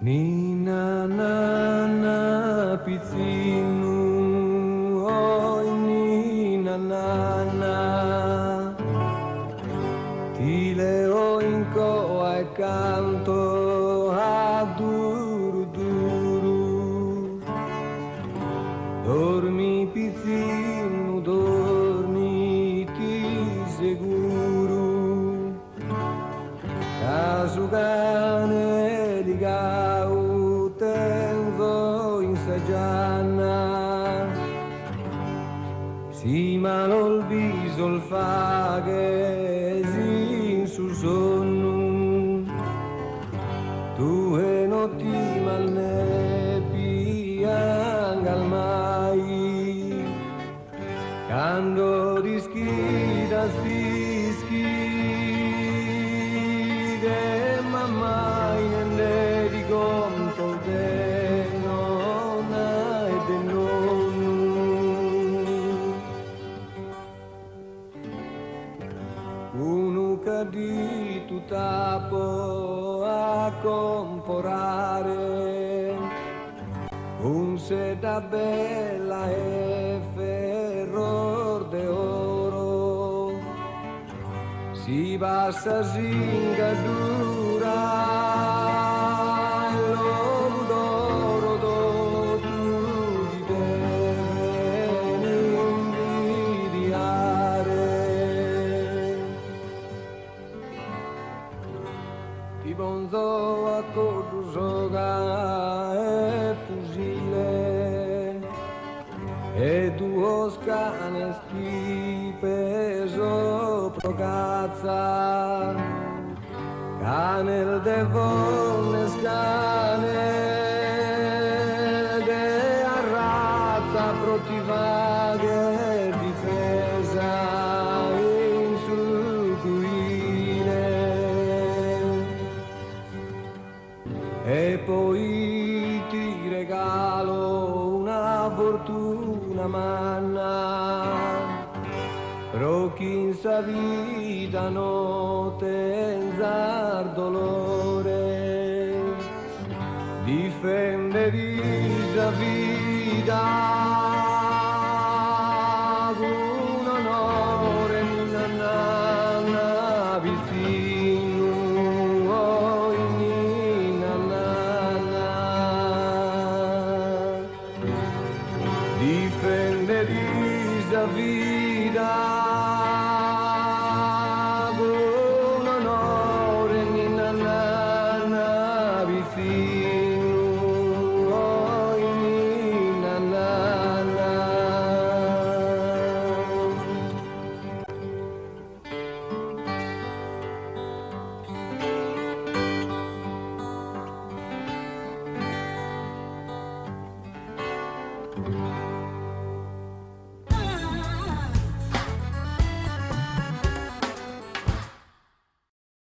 Nina nana pizzinu, oi nina nana, ti leo in coa e canto a duru duru, dormi pizzinu, dormi ti seguro, casugane di gau tenzo in sagiana, si malo il viso il faghe sin sul sonno, tu e notti mal ne piangal mai, quando dischidas dischi che mamma ne di conto de nonna e de nonno, uno che di tu tapo a comporare, un seda bella e ferror de oro, si basta singadura l'uomo d'oro do tu di bene invidiare, ti bonzo a cordusoga e fusile e duo scane peso procazza, cane il devone scane de arrazza protivaghe difesa in su cuine, e poi ti regalo una fortuna manna, pro chi in sa vita no tenzar dolore, difende visa vita con onore, nina nana vicino, oi nina nana, difende visa vita con onore, nina nana vicino, oi nina nana.